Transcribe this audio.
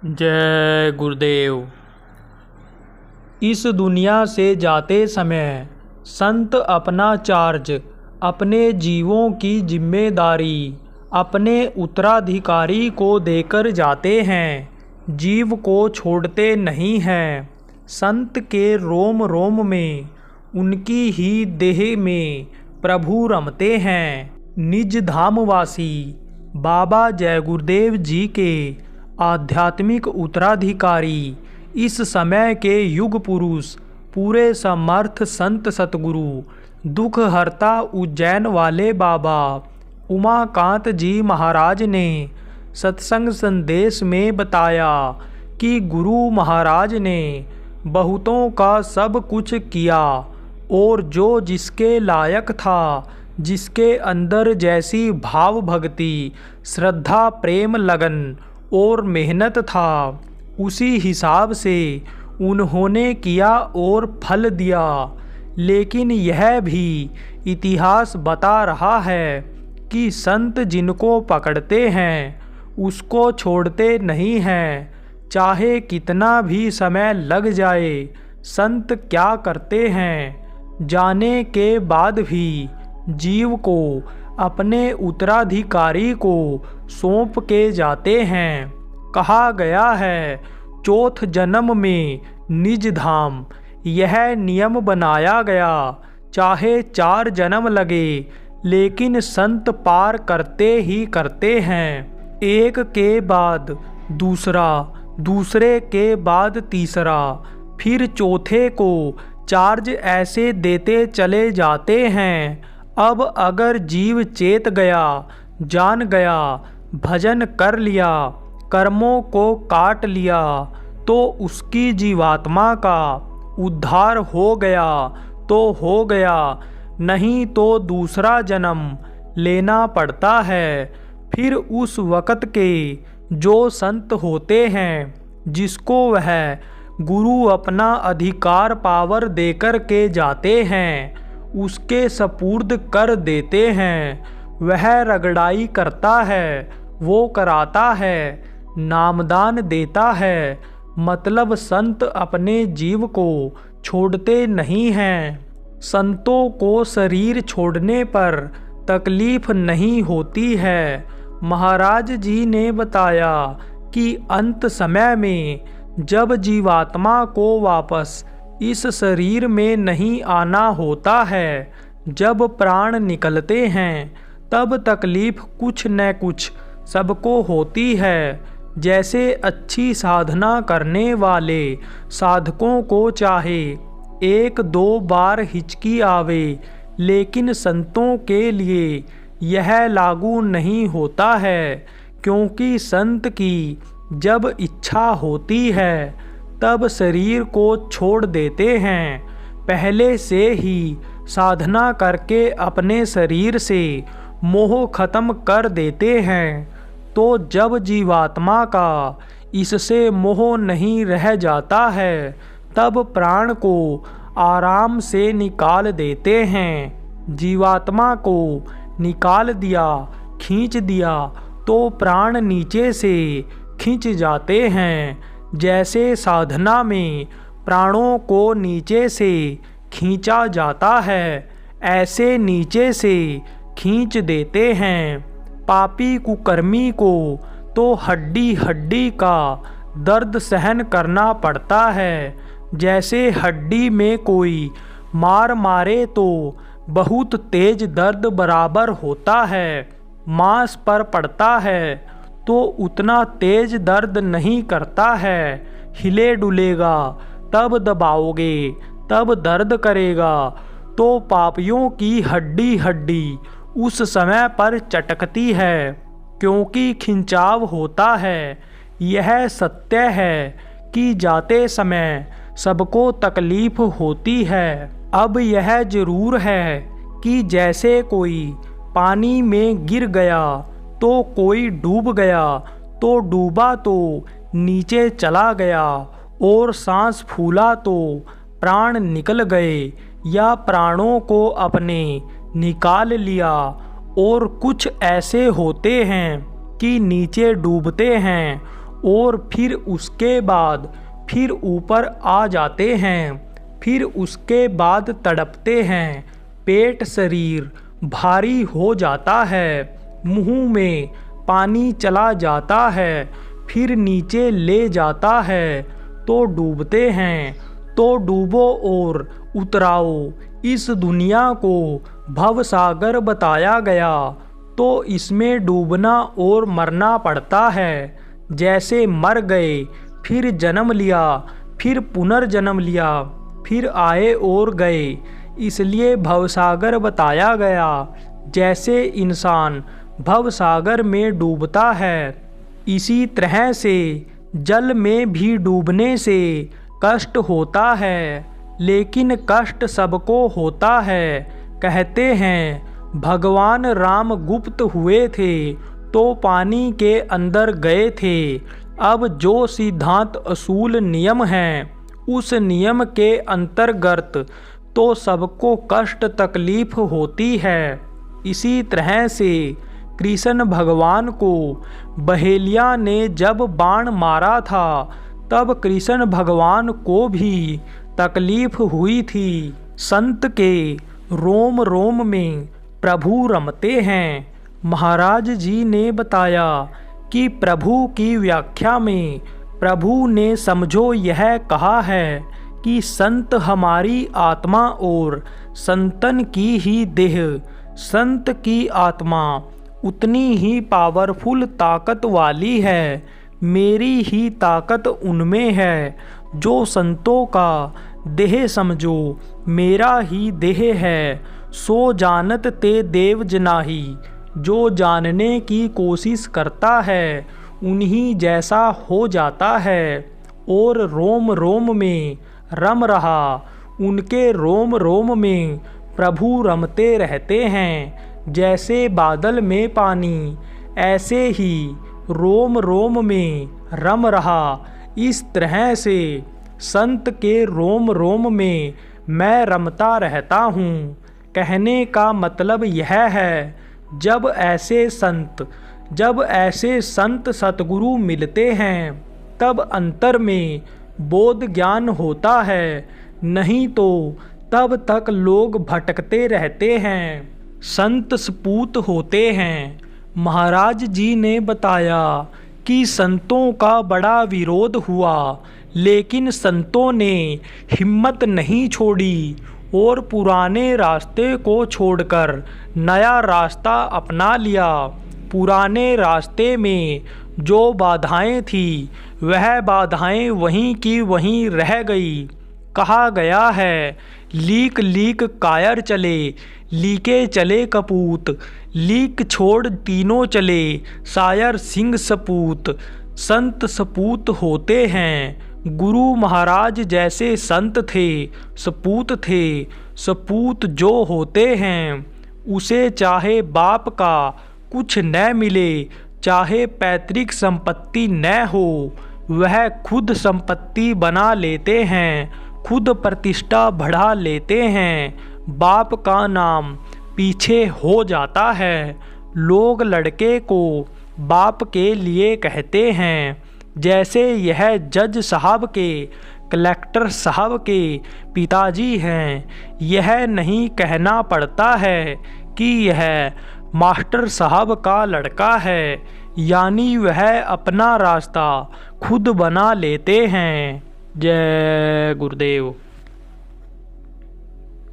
जय गुरुदेव। इस दुनिया से जाते समय संत अपना चार्ज, अपने जीवों की जिम्मेदारी अपने उत्तराधिकारी को देकर जाते हैं। जीव को छोड़ते नहीं हैं। संत के रोम रोम में, उनकी ही देह में प्रभु रमते हैं। निज धामवासी बाबा जय गुरुदेव जी के आध्यात्मिक उत्तराधिकारी, इस समय के युग पुरुष, पूरे समर्थ संत सतगुरु, दुख हरता उज्जैन वाले बाबा उमाकांत जी महाराज ने सत्संग संदेश में बताया कि गुरु महाराज ने बहुतों का सब कुछ किया और जो जिसके लायक था, जिसके अंदर जैसी भाव भक्ति, श्रद्धा, प्रेम, लगन और मेहनत था, उसी हिसाब से उन्होंने किया और फल दिया। लेकिन यह भी इतिहास बता रहा है कि संत जिनको पकड़ते हैं उसको छोड़ते नहीं हैं। चाहे कितना भी समय लग जाए, संत क्या करते हैं जाने के बाद भी जीव को अपने उत्तराधिकारी को सौंप के जाते हैं। कहा गया है, चौथ जन्म में निज धाम, यह नियम बनाया गया। चाहे 4 जन्म लगे, लेकिन संत पार करते ही करते हैं। एक के बाद दूसरा, दूसरे के बाद तीसरा, फिर चौथे को चार्ज ऐसे देते चले जाते हैं। अब अगर जीव चेत गया, जान गया, भजन कर लिया, कर्मों को काट लिया, तो उसकी जीवात्मा का उद्धार हो गया तो हो गया, नहीं तो दूसरा जन्म लेना पड़ता है। फिर उस वक़्त के जो संत होते हैं, जिसको वह गुरु अपना अधिकार पावर देकर के जाते हैं, उसके सपुर्द कर देते हैं। वह रगड़ाई करता है, वो कराता है, नामदान देता है। मतलब संत अपने जीव को छोड़ते नहीं हैं। संतों को शरीर छोड़ने पर तकलीफ नहीं होती है। महाराज जी ने बताया कि अंत समय में जब जीवात्मा को वापस इस शरीर में नहीं आना होता है, जब प्राण निकलते हैं, तब तकलीफ कुछ न कुछ सबको होती है। जैसे अच्छी साधना करने वाले साधकों को चाहे 1-2 बार हिचकी आवे, लेकिन संतों के लिए यह लागू नहीं होता है, क्योंकि संत की जब इच्छा होती है तब शरीर को छोड़ देते हैं। पहले से ही साधना करके अपने शरीर से मोह खत्म कर देते हैं। तो जब जीवात्मा का इससे मोह नहीं रह जाता है, तब प्राण को आराम से निकाल देते हैं। जीवात्मा को निकाल दिया, खींच दिया, तो प्राण नीचे से खींच जाते हैं। जैसे साधना में प्राणों को नीचे से खींचा जाता है, ऐसे नीचे से खींच देते हैं। पापी कुकर्मी को तो हड्डी हड्डी का दर्द सहन करना पड़ता है। जैसे हड्डी में कोई मार मारे तो बहुत तेज दर्द बराबर होता है, मांस पर पड़ता है तो उतना तेज दर्द नहीं करता है। हिले डुलेगा तब दबाओगे तब दर्द करेगा। तो पापियों की हड्डी हड्डी उस समय पर चटकती है, क्योंकि खिंचाव होता है। यह सत्य है कि जाते समय सबको तकलीफ होती है। अब यह जरूर है कि जैसे कोई पानी में गिर गया तो कोई डूब गया, तो डूबा तो नीचे चला गया, और सांस फूला तो प्राण निकल गए या प्राणों को अपने निकाल लिया। और कुछ ऐसे होते हैं कि नीचे डूबते हैं और फिर उसके बाद फिर ऊपर आ जाते हैं, फिर उसके बाद तड़पते हैं। पेट शरीर भारी हो जाता है, मुंह में पानी चला जाता है, फिर नीचे ले जाता है तो डूबते हैं। तो डूबो और उतराओ। इस दुनिया को भवसागर बताया गया तो इसमें डूबना और मरना पड़ता है। जैसे मर गए, फिर जन्म लिया, फिर पुनर्जन्म लिया, फिर आए और गए, इसलिए भवसागर बताया गया। जैसे इंसान भवसागर में डूबता है, इसी तरह से जल में भी डूबने से कष्ट होता है, लेकिन कष्ट सबको होता है। कहते हैं भगवान राम गुप्त हुए थे तो पानी के अंदर गए थे। अब जो सिद्धांत असूल नियम है, उस नियम के अंतर्गत तो सबको कष्ट तकलीफ होती है। इसी तरह से कृष्ण भगवान को बहेलिया ने जब बाण मारा था, तब कृष्ण भगवान को भी तकलीफ हुई थी। संत के रोम रोम में प्रभु रमते हैं। महाराज जी ने बताया कि प्रभु की व्याख्या में प्रभु ने समझो यह कहा है कि संत हमारी आत्मा और संतन की ही देह। संत की आत्मा उतनी ही पावरफुल ताकत वाली है। मेरी ही ताकत उनमें है। जो संतों का देह समझो मेरा ही देह है, सो जानत ते देव जनाही। जो जानने की कोशिश करता है उन्हीं जैसा हो जाता है। और रोम रोम में रम रहा, उनके रोम रोम में प्रभु रमते रहते हैं। जैसे बादल में पानी, ऐसे ही रोम रोम में रम रहा। इस तरह से संत के रोम रोम में मैं रमता रहता हूँ। कहने का मतलब यह है, जब ऐसे संत सतगुरु मिलते हैं तब अंतर में बोध ज्ञान होता है, नहीं तो तब तक लोग भटकते रहते हैं, संत सपूत होते हैं। महाराज जी ने बताया कि संतों का बड़ा विरोध हुआ, लेकिन संतों ने हिम्मत नहीं छोड़ी और पुराने रास्ते को छोड़कर नया रास्ता अपना लिया। पुराने रास्ते में जो बाधाएं थी, वह बाधाएं वहीं की वहीं रह गई। कहा गया है, लीक लीक कायर चले, लीके चले कपूत। लीक छोड़ तीनों चले, सायर सिंह सपूत। संत सपूत होते हैं। गुरु महाराज जैसे संत थे, सपूत थे। सपूत जो होते हैं, उसे चाहे बाप का कुछ न मिले, चाहे पैतृक संपत्ति न हो, वह खुद संपत्ति बना लेते हैं, खुद प्रतिष्ठा बढ़ा लेते हैं। बाप का नाम पीछे हो जाता है। लोग लड़के को बाप के लिए कहते हैं। जैसे यह जज साहब के, कलेक्टर साहब के पिताजी हैं। यह नहीं कहना पड़ता है कि यह मास्टर साहब का लड़का है, यानी वह अपना रास्ता खुद बना लेते हैं। जय गुरुदेव।